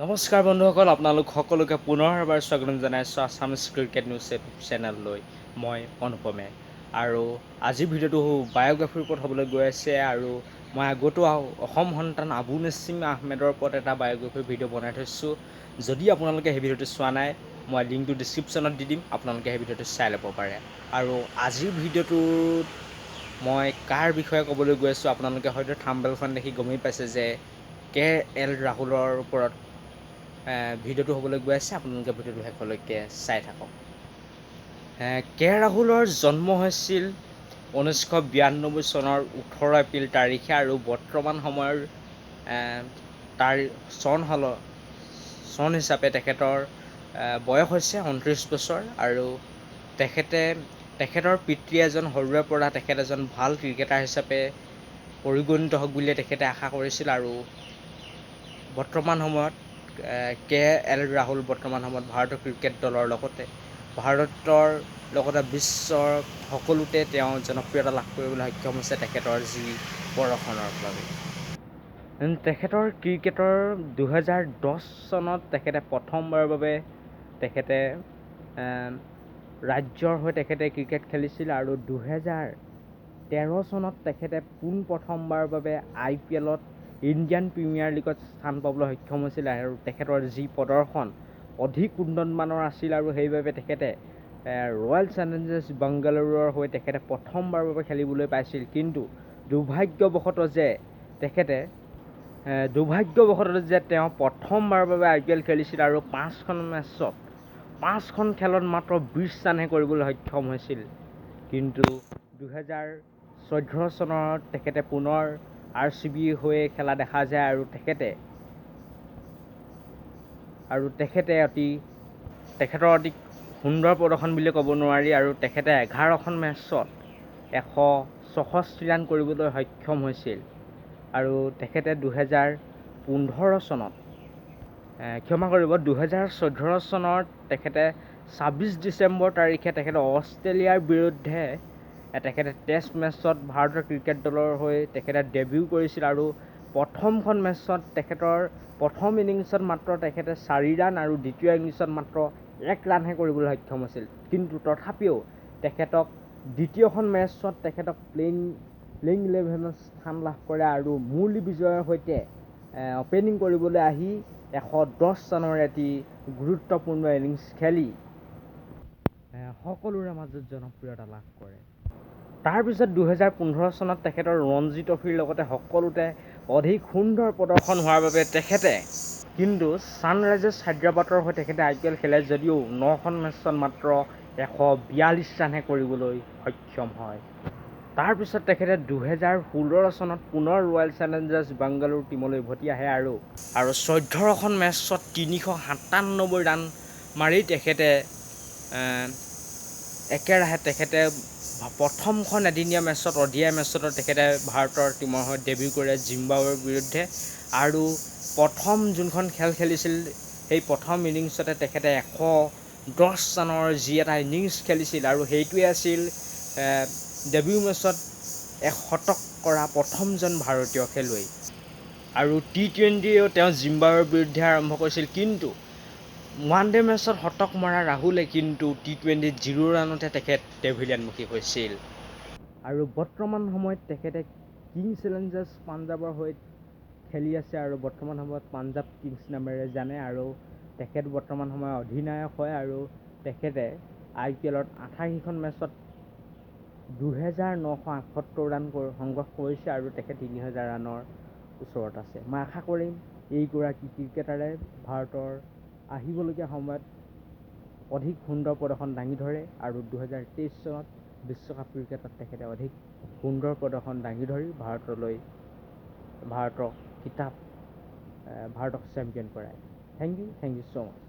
নমস্কাৰ বন্ধুসকল, আপোনালোক সকলোকে পুনৰ এবাৰ স্বাগতম জনাইছোঁ আছামিজ ক্ৰিকেট নিউজ চেনেললৈ। মই অনুপমে আৰু আজিৰ ভিডিঅ'টো বায়'গ্ৰাফীৰ ওপৰত হ'বলৈ গৈ আছে। আৰু মই আগতো অসম সন্তান আবু নেছিম আহমেদৰ ওপৰত এটা বায়'গ্ৰাফীৰ ভিডিঅ' বনাই থৈছোঁ। যদি আপোনালোকে সেই ভিডিঅ'টো চোৱা নাই, মই লিংকটো ডিছক্ৰিপশ্যনত দি দিম, আপোনালোকে সেই ভিডিঅ'টো চাই ল'ব পাৰে। আৰু আজিৰ ভিডিঅ'টোত মই কাৰ বিষয়ে ক'বলৈ গৈ আছোঁ, আপোনালোকে হয়তো থাম্বনেইলখন দেখি গমেই পাইছে যে কে.এল. ৰাহুলৰ ওপৰত ভিডিঅ'টো হ'বলৈ গৈ আছে। আপোনালোকে ভিডিঅ'টো শেষলৈকে চাই থাকক। কে ৰাহুলৰ জন্ম হৈছিল 1992 চনৰ 18 এপ্ৰিল তাৰিখে আৰু বৰ্তমান সময়ৰ চন হিচাপে তেখেতৰ বয়স হৈছে 29 বছৰ। আৰু তেখেতৰ পিতৃ এজন সৰুৰে পৰা তেখেত এজন ভাল ক্ৰিকেটাৰ হিচাপে পৰিগণিত হওক বুলিয়ে তেখেতে আশা কৰিছিল। আৰু বৰ্তমান সময়ত কে.এল. ৰাহুল বৰ্তমান সময়ত ভাৰতীয় ক্ৰিকেট দলৰ লগতে বিশ্বৰ সকলোতে তেওঁ জনপ্ৰিয়তা লাভ কৰিবলৈ সক্ষম হৈছে তেখেতৰ যি প্ৰদৰ্শনৰ বাবে। তেখেতৰ ক্ৰিকেটৰ 2010 চনত তেখেতে প্ৰথমবাৰৰ বাবে তেখেতে ৰাজ্যৰ হৈ তেখেতে ক্ৰিকেট খেলিছিল। আৰু 2013 চনত তেখেতে পোনপ্ৰথমবাৰৰ বাবে IPLত ইণ্ডিয়ান প্ৰিমিয়াৰ লীগত স্থান পাবলৈ সক্ষম হৈছিল। আৰু তেখেতৰ যি প্ৰদৰ্শন অধিক উন্নতমানৰ আছিল, আৰু সেইবাবে তেখেতে ৰয়েল চেলেঞ্জাৰ্ছ বাংগালোৰৰ হৈ তেখেতে প্ৰথমবাৰৰ বাবে খেলিবলৈ পাইছিল। কিন্তু দুৰ্ভাগ্যবশতঃ যে তেওঁ প্ৰথমবাৰৰ বাবে IPL খেলিছিল আৰু 5খন খেলত মাত্ৰ 20 ৰানহে কৰিবলৈ সক্ষম হৈছিল। কিন্তু 2014 চনত তেখেতে পুনৰ RCB হৈ খেলা দেখা যায়। আৰু তেখেতৰ অতি সুন্দৰ প্ৰদৰ্শন বুলি ক'ব নোৱাৰি। আৰু তেখেতে 11খন মেটছত 164 ৰান কৰিবলৈ সক্ষম হৈছিল। আৰু তেখেতে 2014 চনত তেখেতে 26 ডিচেম্বৰ তাৰিখে তেখেতে অষ্ট্ৰেলিয়াৰ বিৰুদ্ধে তেখেতে টেষ্ট মেটছত ভাৰতীয় ক্ৰিকেট দলৰ হৈ তেখেতে ডেবিউ কৰিছিল। আৰু প্ৰথমখন মেটছত তেখেতৰ প্ৰথম ইনিংছত মাত্ৰ তেখেতে 4 ৰান আৰু দ্বিতীয় ইনিংছত মাত্ৰ 1 ৰানহে কৰিবলৈ সক্ষম হৈছিল। কিন্তু তথাপিও তেখেতক দ্বিতীয়খন মেটছত তেখেতক প্লেইং 11ত স্থান লাভ কৰে আৰু মুৰলী বিজয়ৰ সৈতে অপেনিং কৰিবলৈ আহি 110 ৰানৰ এটি গুৰুত্বপূৰ্ণ ইনিংছ খেলি সকলোৰে মাজত জনপ্ৰিয়তা লাভ কৰে। তাৰপিছত 2015 চনত তেখেতৰ ৰঞ্জী ট্ৰফিৰ লগতে সকলোতে অধিক সুন্দৰ প্ৰদৰ্শন হোৱাৰ বাবে তেখেতে কিন্তু ছানৰাইজাৰ্ছ হায়দৰাবাদৰ হৈ তেখেতে IPL খেলে, যদিও 9খন মেটছত মাত্ৰ 142 ৰানহে কৰিবলৈ সক্ষম হয়। তাৰপিছত তেখেতে 2016 চনত পুনৰ ৰয়েল চেলেঞ্জাৰ্ছ বাংগালোৰ টীমলৈ উভতি আহে আৰু 14খন মেটছত 397 ৰান মাৰি তেখেতে প্ৰথমখন এদিনীয়া মেটছত ODI মেটছতো তেখেতে ভাৰতৰ টীমৰ হৈ ডেবিউ কৰে জিম্বাবৱেৰ বিৰুদ্ধে। আৰু প্ৰথম যোনখন খেল খেলিছিল সেই প্ৰথম ইনিংছতে তেখেতে 110 ৰানৰ যি এটা ইনিংছ খেলিছিল, আৰু সেইটোৱে আছিল ডেবিউ মেটছত শতক কৰা প্ৰথমজন ভাৰতীয় খেলুৱৈ। আৰু T20ও তেওঁ জিম্বাবৱেৰ বিৰুদ্ধে আৰম্ভ কৰিছিল। কিন্তু ওৱান ডে মেটছত শতক মৰা ৰাহুলে কিন্তু T20ত 0 ৰানতে তেখেত পেভিলিয়নমুখী হৈছিল। আৰু বৰ্তমান সময়ত তেখেতে কিংছ চেলেঞ্জাৰ্ছ পাঞ্জাৱৰ হৈ খেলি আছে আৰু বৰ্তমান সময়ত পাঞ্জাৱ কিংছ নামেৰে জানে। আৰু তেখেত বৰ্তমান সময়ত অধিনায়ক হয়। আৰু তেখেতে IPLত 88খন মেটছত 2978 ৰান সংগ্ৰহ কৰিছে আৰু তেখেত 3000 ৰানৰ ওচৰত আছে। মই আশা কৰিম এইগৰাকী ক্ৰিকেটাৰে ভাৰতৰ আহিবলগীয়া সময়ত অধিক সুন্দৰ প্ৰদৰ্শন দাঙি ধৰে আৰু 2023 চনত বিশ্বকাপ ক্ৰিকেটত তেখেতে অধিক সুন্দৰ প্ৰদৰ্শন দাঙি ধৰি ভাৰতক চেম্পিয়ন কৰায়। Thank you so' much.